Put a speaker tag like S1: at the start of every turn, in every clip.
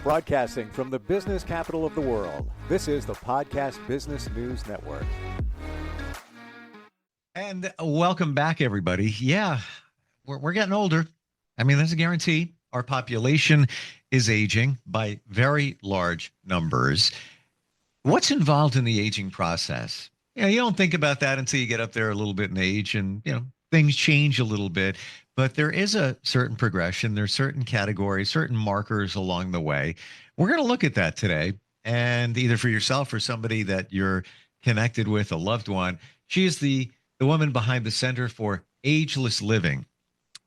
S1: Broadcasting from the business capital of the world, this is the Podcast Business News Network.
S2: And welcome back, everybody. Yeah, we're getting older. I mean, that's a guarantee. Our population is aging by very large numbers. What's involved in the aging process? You don't think about that until you get up there a little bit in age and, things change a little bit. But there is a certain progression. There's certain categories, certain markers along the way. We're going to look at that today. And either for yourself or somebody that you're connected with, a loved one, she is the woman behind the Center for Ageless Living.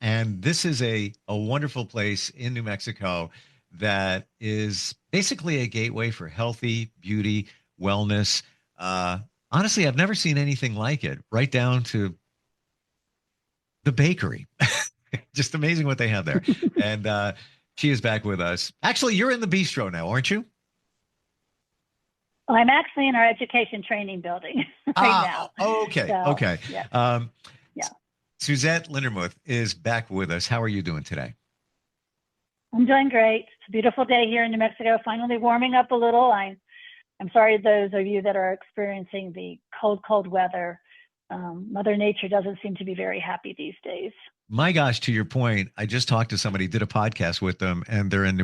S2: And this is a wonderful place in New Mexico that is basically a gateway for healthy beauty, wellness. Honestly, I've never seen anything like it, right down to the bakery. Just amazing what they have there. And she is back with us. Actually, you're in the bistro now, aren't you?
S3: I'm actually in our education training building right now.
S2: Okay.
S3: So,
S2: Okay.
S3: Yeah.
S2: Suzette Lindemuth is back with us. How are you doing today?
S3: I'm doing great. It's a beautiful day here in New Mexico, finally warming up a little. I'm sorry those of you that are experiencing the cold weather. Mother Nature doesn't seem to be very happy these days.
S2: My gosh, to your point, I just talked to somebody, did a podcast with them, and they're in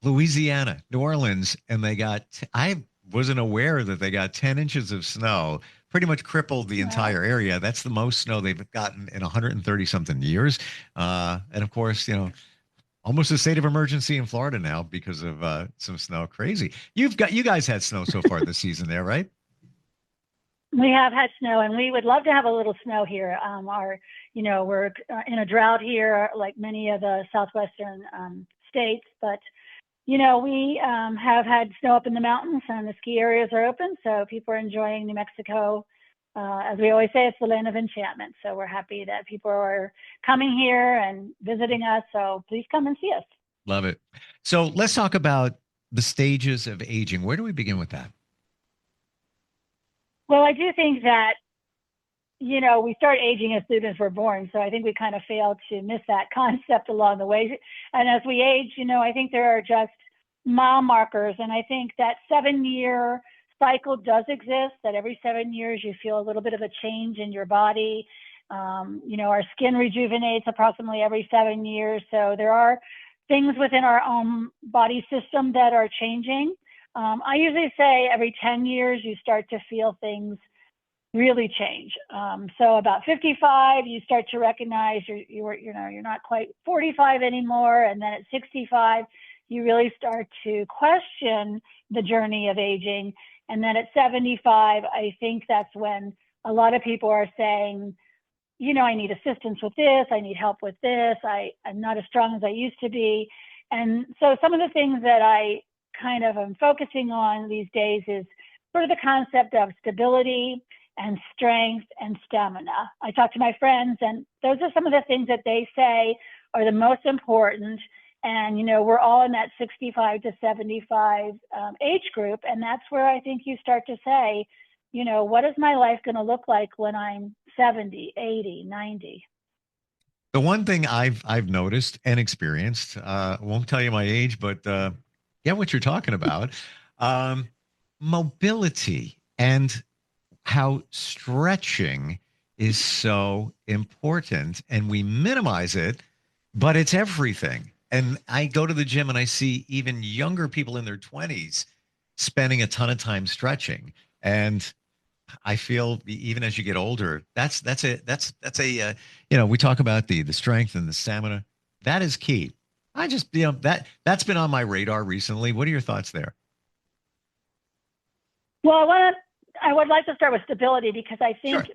S2: Louisiana, New Orleans, and I wasn't aware that they got 10 inches of snow, pretty much crippled the entire area. That's the most snow they've gotten in 130 something years. And of course, almost a state of emergency in Florida now because of some snow. Crazy. You guys had snow so far this season there, right?
S3: We have had snow, and we would love to have a little snow here. We're in a drought here, like many of the southwestern states, but we have had snow up in the mountains, and the ski areas are open, so people are enjoying New Mexico. As we always say, it's the land of enchantment. So we're happy that people are coming here and visiting us. So please come and see us.
S2: Love it. So let's talk about the stages of aging. Where do we begin with that?
S3: Well, I do think that, we start aging as soon as we're born. So I think we kind of failed to miss that concept along the way. And as we age, I think there are just mile markers. And I think that 7-year cycle does exist, that every 7 years you feel a little bit of a change in your body. Our skin rejuvenates approximately every 7 years. So there are things within our own body system that are changing. I usually say every 10 years you start to feel things really change. So about 55, you start to recognize you're not quite 45 anymore. And then at 65, you really start to question the journey of aging. And then at 75, I think that's when a lot of people are saying, I need assistance with this. I need help with this. I'm not as strong as I used to be. And so some of the things that I kind of am focusing on these days is sort of the concept of stability and strength and stamina. I talk to my friends, and those are some of the things that they say are the most important. And, we're all in that 65 to 75 age group. And that's where I think you start to say, what is my life going to look like when I'm 70, 80, 90?
S2: The one thing I've noticed and experienced, won't tell you my age, but what you're talking about, mobility and how stretching is so important, and we minimize it, but it's everything. And I go to the gym and I see even younger people in their 20s spending a ton of time stretching. And I feel even as you get older, that's a we talk about the strength and the stamina. That is key. I just, that's been on my radar recently. What are your thoughts there?
S3: Well, I would like to start with stability, because I think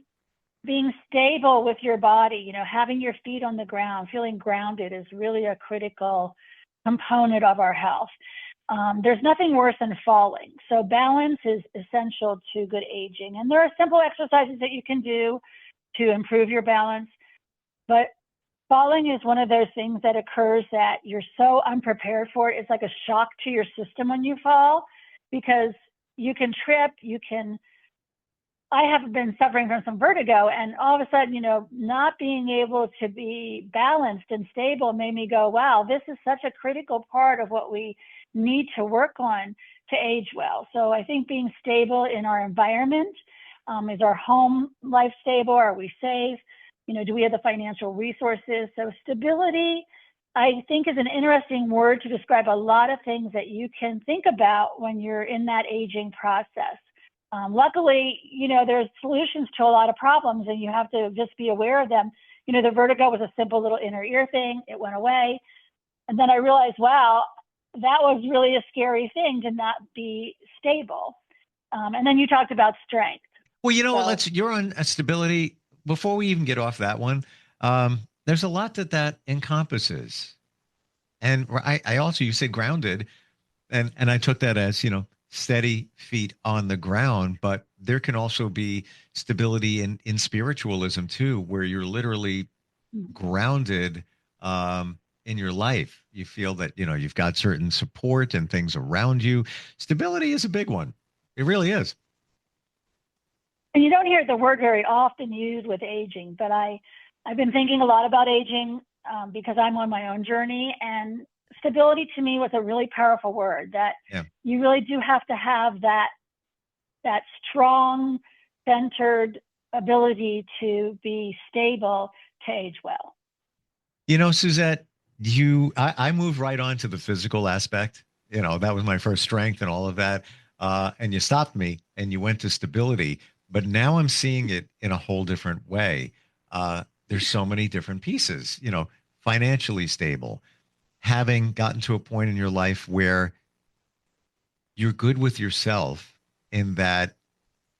S3: being stable with your body, having your feet on the ground, feeling grounded is really a critical component of our health. There's nothing worse than falling. So balance is essential to good aging. And there are simple exercises that you can do to improve your balance. But falling is one of those things that occurs that you're so unprepared for. It's like a shock to your system when you fall, because you can trip, you can I have been suffering from some vertigo, and all of a sudden, not being able to be balanced and stable made me go, wow, this is such a critical part of what we need to work on to age well. So I think being stable in our environment, is our home life stable? Are we safe? Do we have the financial resources? So stability, I think, is an interesting word to describe a lot of things that you can think about when you're in that aging process. Luckily, there's solutions to a lot of problems, and you have to just be aware of them. The vertigo was a simple little inner ear thing. It went away. And then I realized, wow, that was really a scary thing to not be stable. And then you talked about strength.
S2: Well, you're on a stability. Before we even get off that one, there's a lot that encompasses. And I also, you said grounded, and I took that as, steady feet on the ground, but there can also be stability in spiritualism too, where you're literally grounded in your life. You feel that, you've got certain support and things around you. Stability is a big one. It really is.
S3: And you don't hear the word very often used with aging, but I've been thinking a lot about aging because I'm on my own journey, and stability to me was a really powerful word that you really do have to have that strong, centered ability to be stable to age well.
S2: Suzette, I moved right on to the physical aspect. That was my first strength and all of that. And you stopped me and you went to stability, but now I'm seeing it in a whole different way. There's so many different pieces, financially stable, having gotten to a point in your life where you're good with yourself in that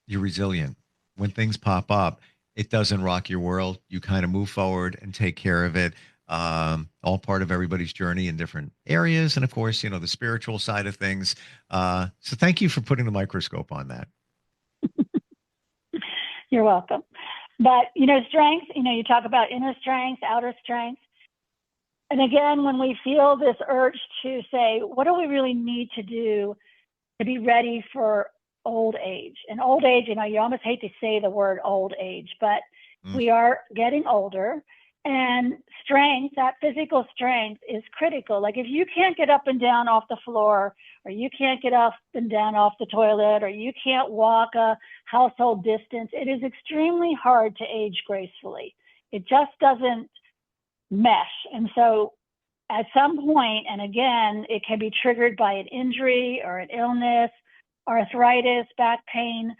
S2: you're resilient. When things pop up, it doesn't rock your world. You kind of move forward and take care of it. All part of everybody's journey in different areas. And of course, the spiritual side of things. So thank you for putting the microscope on that.
S3: You're welcome. But, strength, you talk about inner strength, outer strength. And again, when we feel this urge to say, what do we really need to do to be ready for old age? And old age, you almost hate to say the word old age, but we are getting older, and strength, that physical strength, is critical. Like if you can't get up and down off the floor, or you can't get up and down off the toilet, or you can't walk a household distance, it is extremely hard to age gracefully. It just doesn't mesh. And so at some point, and again, it can be triggered by an injury or an illness, arthritis, back pain,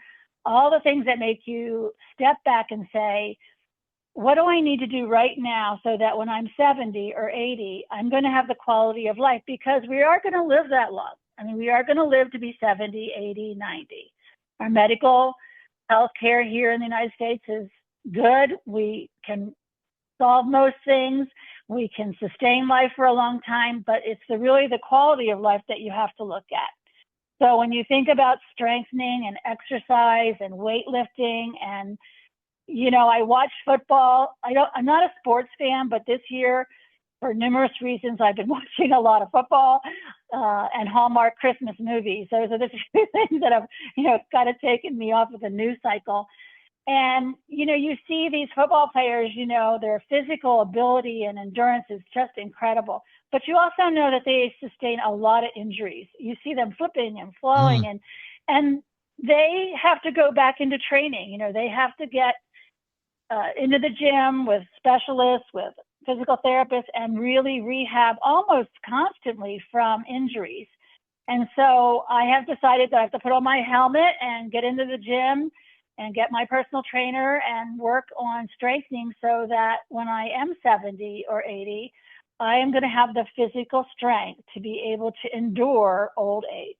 S3: all the things that make you step back and say, what do I need to do right now so that when I'm 70 or 80, I'm going to have the quality of life? Because we are going to live that long. We are going to live to be 70, 80, 90. Our medical health care here in the United States is good. We can solve most things. We can sustain life for a long time, but it's really the quality of life that you have to look at. So when you think about strengthening and exercise and weightlifting, and I watch football. I'm not a sports fan, but this year, for numerous reasons, I've been watching a lot of football and Hallmark Christmas movies. Those are the two things that have, kind of taken me off of the news cycle. And, you see these football players, their physical ability and endurance is just incredible. But you also know that they sustain a lot of injuries. You see them flipping and flowing, and they have to go back into training. They have to get into the gym with specialists, with physical therapists, and really rehab almost constantly from injuries. And so I have decided that I have to put on my helmet and get into the gym and get my personal trainer and work on strengthening so that when I am 70 or 80, I am going to have the physical strength to be able to endure old age.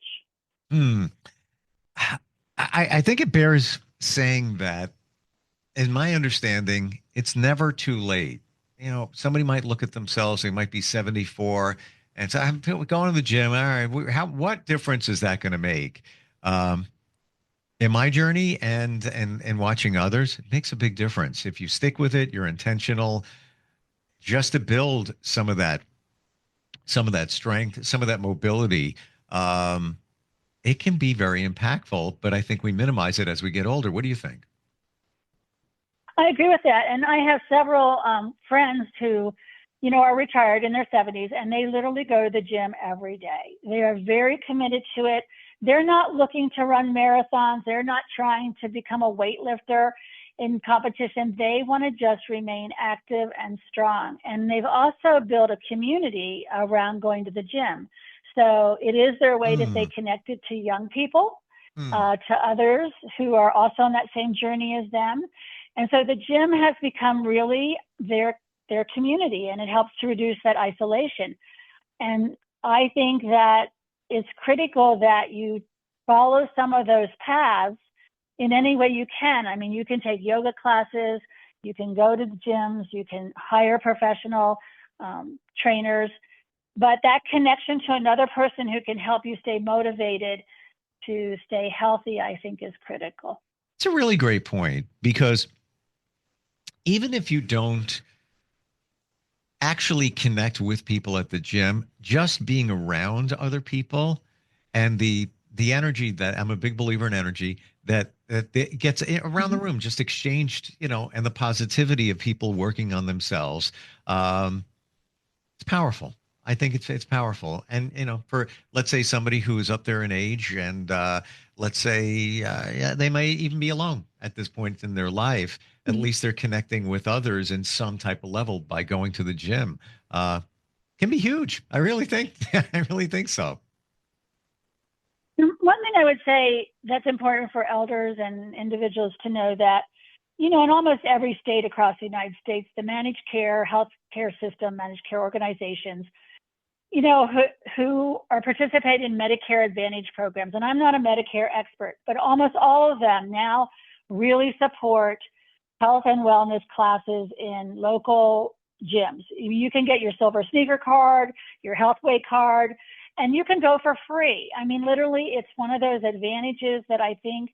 S2: I think it bears saying that, in my understanding, it's never too late. Somebody might look at themselves, they might be 74 and say, I'm going to the gym. All right, what difference is that going to make? In my journey and watching others, it makes a big difference. If you stick with it, you're intentional, just to build some of that strength, some of that mobility. it can be very impactful, but I think we minimize it as we get older. What do you think?
S3: I agree with that. And I have several friends who, are retired in their 70s, and they literally go to the gym every day. They are very committed to it. They're not looking to run marathons. They're not trying to become a weightlifter in competition. They want to just remain active and strong. And they've also built a community around going to the gym. So it is their way to stay connected to young people, to others who are also on that same journey as them. And so the gym has become really their community, and it helps to reduce that isolation. And I think that it's critical that you follow some of those paths in any way you can. I mean, you can take yoga classes, you can go to the gyms, you can hire professional trainers, but that connection to another person who can help you stay motivated to stay healthy, I think, is critical.
S2: It's a really great point, because even if you don't actually connect with people at the gym, just being around other people and the energy that, I'm a big believer in energy, that gets around the room, just exchanged, and the positivity of people working on themselves. It's powerful. I think it's powerful. And, for, let's say, somebody who is up there in age, and let's say they may even be alone at this point in their life, at least they're connecting with others in some type of level by going to the gym. Can be huge. I really think so.
S3: One thing I would say that's important for elders and individuals to know that, in almost every state across the United States, the managed care, healthcare system, managed care organizations, who are participating in Medicare Advantage programs. And I'm not a Medicare expert, but almost all of them now really support health and wellness classes in local gyms. You can get your silver sneaker card, your Healthway card, and you can go for free. I mean, literally, it's one of those advantages that I think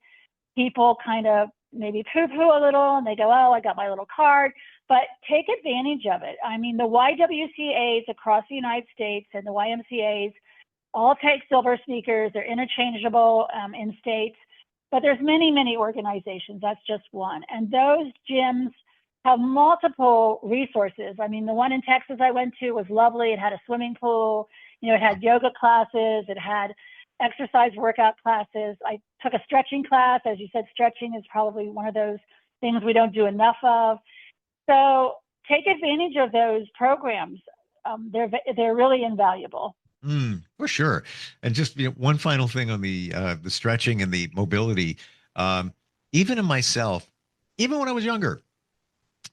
S3: people kind of maybe poo-poo a little, and they go, oh, I got my little card, but take advantage of it. I mean, the YWCAs across the United States and the YMCAs all take silver sneakers. They're interchangeable in states, but there's many, many organizations. That's just one. And those gyms have multiple resources. I mean, the one in Texas I went to was lovely. It had a swimming pool. It had yoga classes. It had exercise workout classes. I took a stretching class. As you said, stretching is probably one of those things we don't do enough of. So take advantage of those programs. They're really invaluable.
S2: For sure. And just one final thing on the stretching and the mobility. Even in myself, even when I was younger,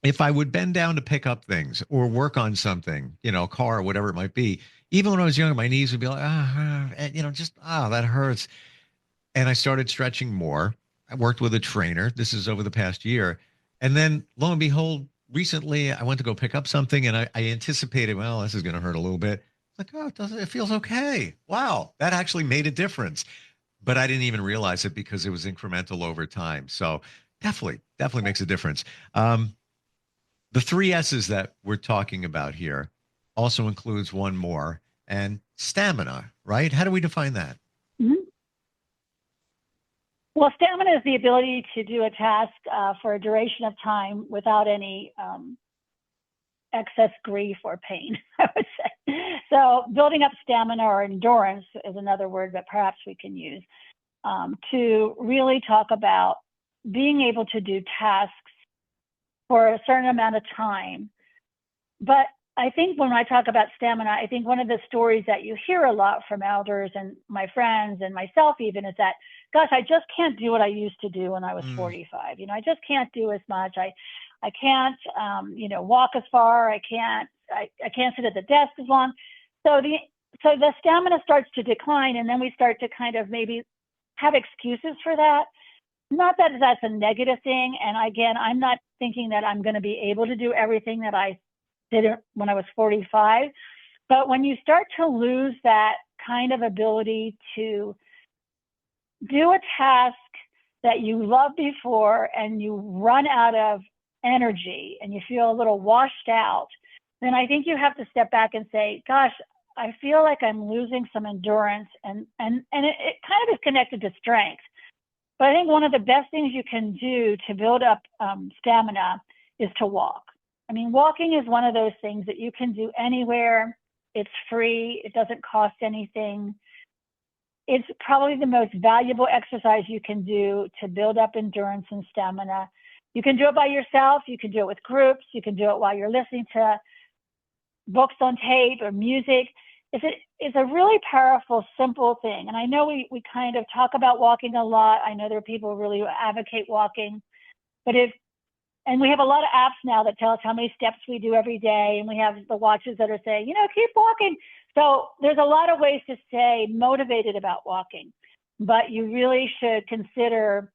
S2: if I would bend down to pick up things or work on something, a car or whatever it might be, even when I was younger, my knees would be like, that hurts. And I started stretching more. I worked with a trainer. This is over the past year. And then lo and behold, recently I went to go pick up something, and I anticipated, well, this is going to hurt a little bit. Like, oh, it feels okay. Wow, that actually made a difference. But I didn't even realize it because it was incremental over time. So definitely makes a difference. The 3 S's that we're talking about here also includes one more, and stamina, right? How do we define that?
S3: Well, stamina is the ability to do a task for a duration of time without any excess grief or pain, I would say. So building up stamina, or endurance is another word that perhaps we can use, to really talk about being able to do tasks for a certain amount of time. But I think when I talk about stamina, I think one of the stories that you hear a lot from elders and my friends and myself even is that, gosh, I just can't do what I used to do when I was 45. I just can't do as much. I can't, walk as far. I can't sit at the desk as long. So the stamina starts to decline, and then we start to kind of maybe have excuses for that. Not that that's a negative thing. And again, I'm not thinking that I'm going to be able to do everything that I did when I was 45. But when you start to lose that kind of ability to do a task that you loved before, and you run out of energy and you feel a little washed out, then I think you have to step back and say, gosh, I feel like I'm losing some endurance, and it kind of is connected to strength. But I think one of the best things you can do to build up stamina is to walk. I mean, walking is one of those things that you can do anywhere. It's free. It doesn't cost anything. It's probably the most valuable exercise you can do to build up endurance and stamina. You can do it by yourself. You can do it with groups. You can do it while you're listening to books on tape or music. It's a really powerful, simple thing. And I know we kind of talk about walking a lot. I know there are people who really advocate walking. And we have a lot of apps now that tell us how many steps we do every day. And we have the watches that are saying, keep walking. So there's a lot of ways to stay motivated about walking. But you really should consider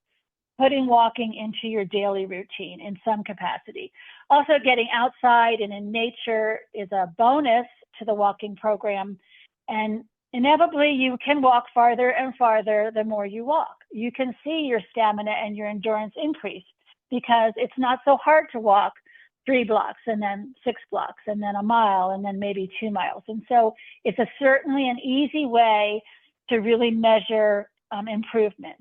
S3: putting walking into your daily routine in some capacity. Also, getting outside and in nature is a bonus to the walking program. And inevitably, you can walk farther and farther the more you walk. You can see your stamina and your endurance increase because it's not so hard to walk 3 blocks and then 6 blocks and then a mile and then maybe 2 miles. And so it's certainly an easy way to really measure improvement.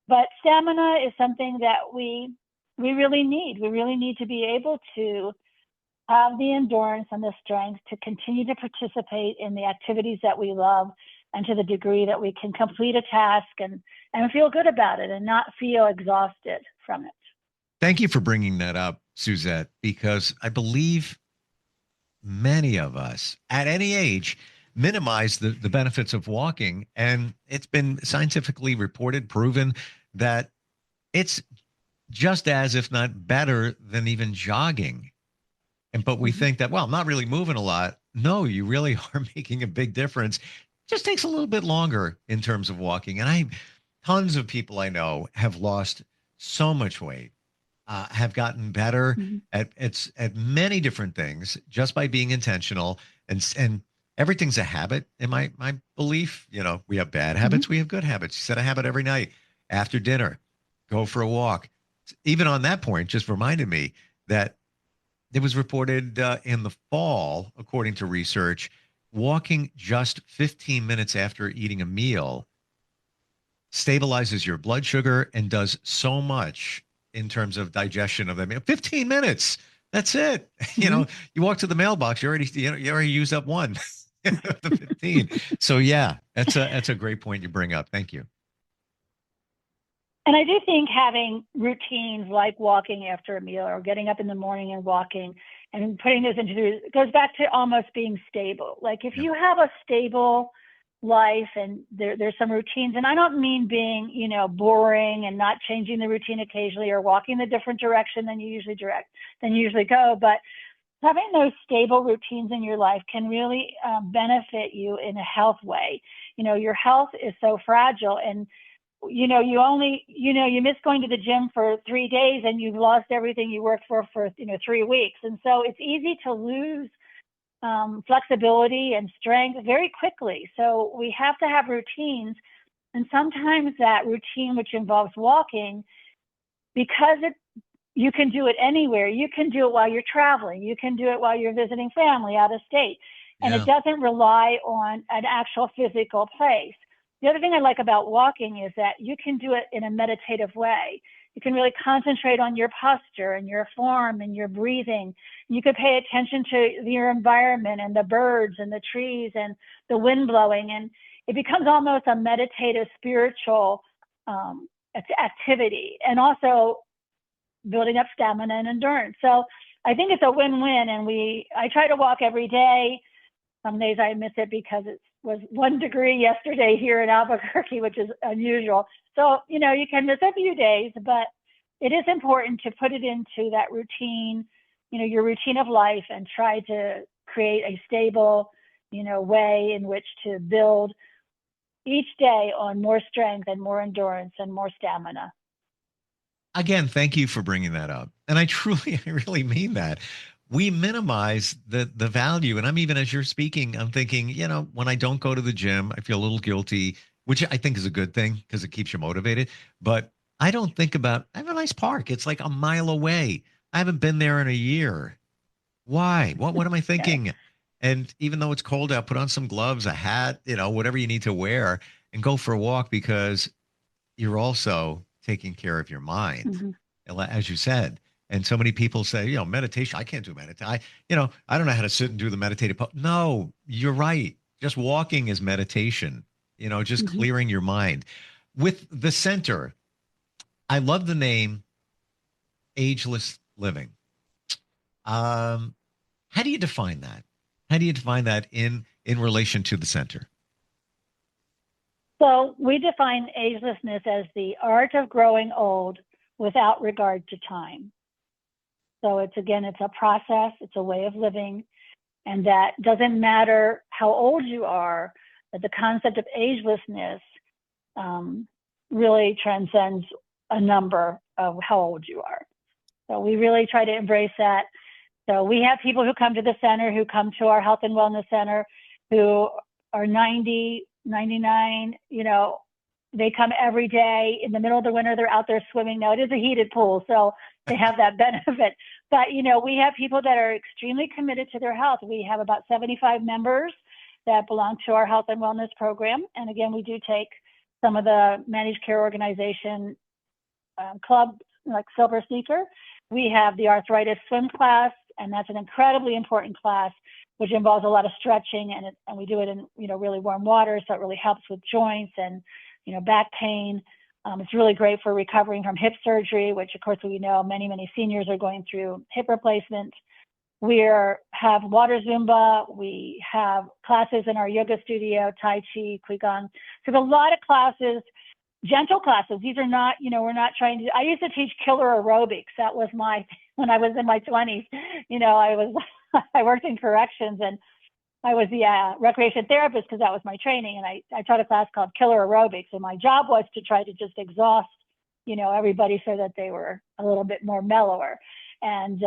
S3: But stamina is something that we really need. We really need to be able to have the endurance and the strength to continue to participate in the activities that we love, and to the degree that we can complete a task and feel good about it and not feel exhausted from it.
S2: Thank you for bringing that up, Suzette, because I believe many of us at any age minimize the benefits of walking. And it's been scientifically reported, proven that it's just as, if not better than even jogging. But we think that, well, I'm not really moving a lot. No, you really are making a big difference. It just takes a little bit longer in terms of walking. And tons of people I know have lost so much weight, have gotten better at many different things just by being intentional. And everything's a habit in my belief. We have bad habits, we have good habits. You set a habit every night after dinner, go for a walk. Even on that point, just reminded me that it was reported in the fall, according to research, walking just 15 minutes after eating a meal stabilizes your blood sugar and does so much in terms of digestion of the meal. 15 minutes. That's it. You walk to the mailbox, you already used up one of the 15. So yeah, that's a great point you bring up. Thank you.
S3: And I do think having routines like walking after a meal or getting up in the morning and walking and putting those it goes back to almost being stable. Like if you have a stable life and there's some routines, and I don't mean being, boring and not changing the routine occasionally or walking the different direction than you usually go, but having those stable routines in your life can really benefit you in a health way. Your health is so fragile, and you miss going to the gym for 3 days and you've lost everything you worked for 3 weeks. And so it's easy to lose flexibility and strength very quickly. So we have to have routines. And sometimes that routine, which involves walking, because you can do it anywhere. You can do it while you're traveling. You can do it while you're visiting family out of state. And it doesn't rely on an actual physical place. The other thing I like about walking is that you can do it in a meditative way. You can really concentrate on your posture and your form and your breathing. You could pay attention to your environment and the birds and the trees and the wind blowing. And it becomes almost a meditative, spiritual activity, and also building up stamina and endurance. So I think it's a win-win. And I try to walk every day. Some days I miss it because it was 1 degree yesterday here in Albuquerque, which is unusual. So, you can miss a few days, but it is important to put it into that routine, your routine of life, and try to create a stable, way in which to build each day on more strength and more endurance and more stamina.
S2: Again, thank you for bringing that up. And I really mean that. We minimize the value. And even as you're speaking, I'm thinking, when I don't go to the gym, I feel a little guilty, which I think is a good thing because it keeps you motivated. But I don't think about, I have a nice park. It's like a mile away. I haven't been there in a year. Why? What am I thinking? And even though it's cold out, put on some gloves, a hat, whatever you need to wear, and go for a walk, because you're also taking care of your mind,
S3: Mm-hmm.
S2: as you said. And so many people say, meditation, I can't do meditation. I don't know how to sit and do the meditative. No, you're right. Just walking is meditation, just
S3: Mm-hmm.
S2: clearing your mind. With the center, I love the name Ageless Living. How do you define that? How do you define that in relation to the center?
S3: So we define agelessness as the art of growing old without regard to time. So it's a process, it's a way of living, and that doesn't matter how old you are, that the concept of agelessness really transcends a number of how old you are. So we really try to embrace that. So we have people who come to the center, who come to our health and wellness center, who are 90, 99, they come every day. In the middle of the winter, they're out there swimming. Now, it is a heated pool, so they have that benefit. But, we have people that are extremely committed to their health. We have about 75 members that belong to our health and wellness program. And again, we do take some of the managed care organization clubs, like Silver Sneaker. We have the arthritis swim class, and that's an incredibly important class, which involves a lot of stretching, and we do it in really warm water, so it really helps with joints and back pain. It's really great for recovering from hip surgery, which of course we know many seniors are going through hip replacement. We have water Zumba. We have classes in our yoga studio, Tai Chi, Qigong. So there's a lot of classes, gentle classes. These are not, we're not trying to. I used to teach killer aerobics. That was when I was in my 20s. I worked in corrections, and I was the recreation therapist because that was my training. And I taught a class called killer aerobics. And my job was to try to just exhaust, everybody so that they were a little bit more mellower. And,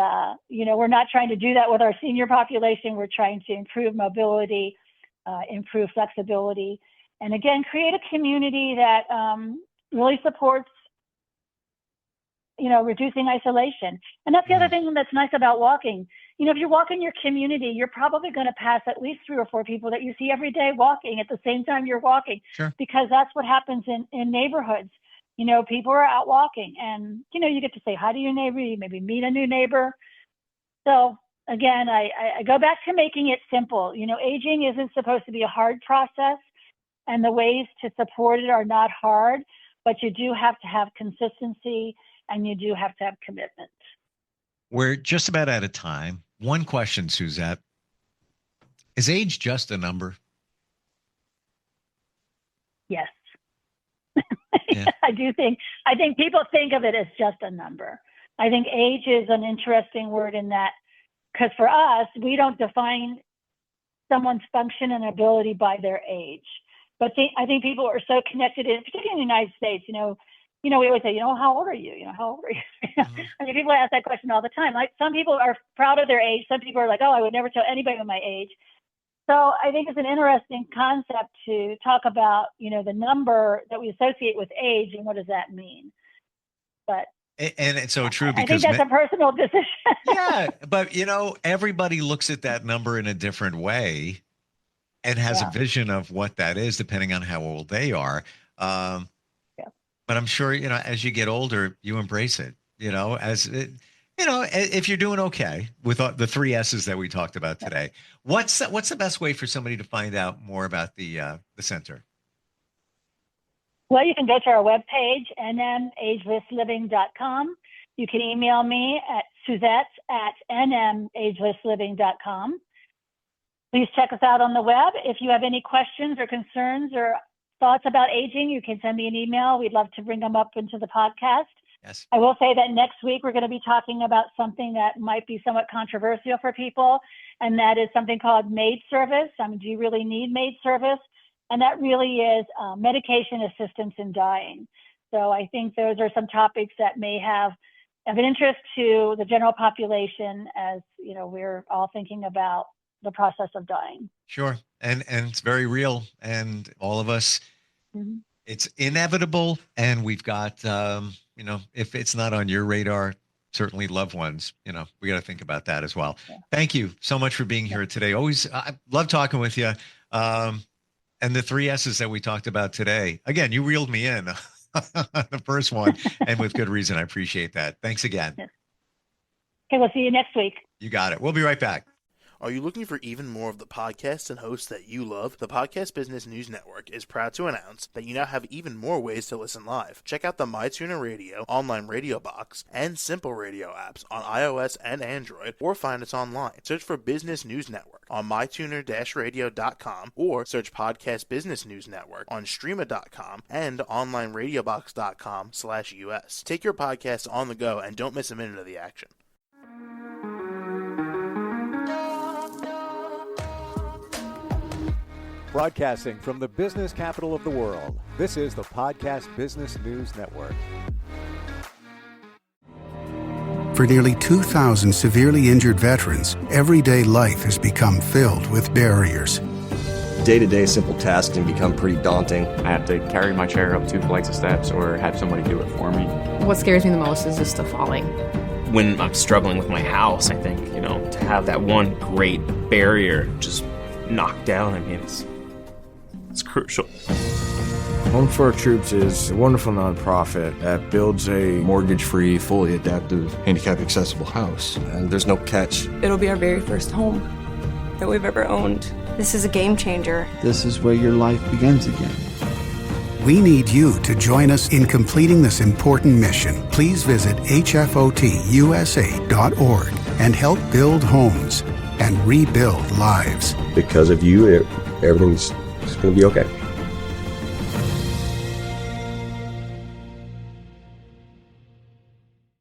S3: we're not trying to do that with our senior population. We're trying to improve mobility, improve flexibility, and again, create a community that really supports, reducing isolation. And that's the other thing that's nice about walking. If you walk in your community, you're probably going to pass at least 3 or 4 people that you see every day walking at the same time you're walking.
S2: Sure.
S3: Because that's what happens in neighborhoods. People are out walking, and, you get to say hi to your neighbor, you maybe meet a new neighbor. So again, I go back to making it simple. Aging isn't supposed to be a hard process, and the ways to support it are not hard, but you do have to have consistency, and you do have to have commitment.
S2: We're just about out of time. One question, Suzette. Is age just a number?
S3: Yes.
S2: Yeah.
S3: I think people think of it as just a number. I think age is an interesting word in that, because for us, we don't define someone's function and ability by their age. But I think people are so connected, particularly in the United States, we always say, how old are you? How old are you?
S2: Mm-hmm.
S3: I mean, people ask that question all the time. Like, some people are proud of their age. Some people are like, oh, I would never tell anybody my age. So I think it's an interesting concept to talk about, the number that we associate with age and what does that mean. But
S2: and it's so true, because
S3: I think that's a personal decision.
S2: Yeah, but everybody looks at that number in a different way and has a vision of what that is depending on how old they are. But I'm sure, as you get older, you embrace it, if you're doing okay with the 3 S's that we talked about today. What's the best way for somebody to find out more about the center?
S3: Well, you can go to our webpage, nmagelessliving.com. You can email me at Suzette@nmagelessliving.com. Please check us out on the web. If you have any questions or concerns or thoughts about aging, you can send me an email. We'd love to bring them up into the podcast.
S2: Yes.
S3: I will say that next week we're going to be talking about something that might be somewhat controversial for people, and that is something called maid service. Do you really need maid service? And that really is medication assistance in dying. So I think those are some topics that may have of an interest to the general population, as we're all thinking about the process of dying.
S2: Sure. And it's very real. And all of us, it's inevitable. And we've got, if it's not on your radar, certainly loved ones, we got to think about that as well. Yeah. Thank you so much for being here today. Always, I love talking with you. And the 3 S's that we talked about today, again, you reeled me in the first one, and with good reason. I appreciate that. Thanks again.
S3: Okay, we'll see you next week.
S2: You got it. We'll be right back.
S4: Are you looking for even more of the podcasts and hosts that you love? The Podcast Business News Network is proud to announce that you now have even more ways to listen live. Check out the mytuner-radio, onlineradiobox, and simpleradio apps on iOS and Android, or find us online. Search for Business News Network on mytuner-radio.com, or search Podcast Business News Network on streama.com and onlineradiobox.com/US. Take your podcast on the go and don't miss a minute of the action.
S1: Broadcasting from the business capital of the world, this is the Podcast Business News Network.
S5: For nearly 2,000 severely injured veterans, everyday life has become filled with barriers.
S6: Day-to-day simple tasks can become pretty daunting.
S7: I have to carry my chair up 2 flights of steps or have somebody do it for me.
S8: What scares me the most is just the falling.
S9: When I'm struggling with my house, I think, to have that one great barrier just knocked down, it's crucial.
S10: Home for Our Troops is a wonderful nonprofit that builds a
S6: mortgage-free, fully adaptive, handicap-accessible house. And there's no catch.
S11: It'll be our very first home that we've ever owned. This is a game changer.
S12: This is where your life begins again.
S5: We need you to join us in completing this important mission. Please visit hfotusa.org and help build homes and rebuild lives.
S6: Because of you, everything's going to be okay.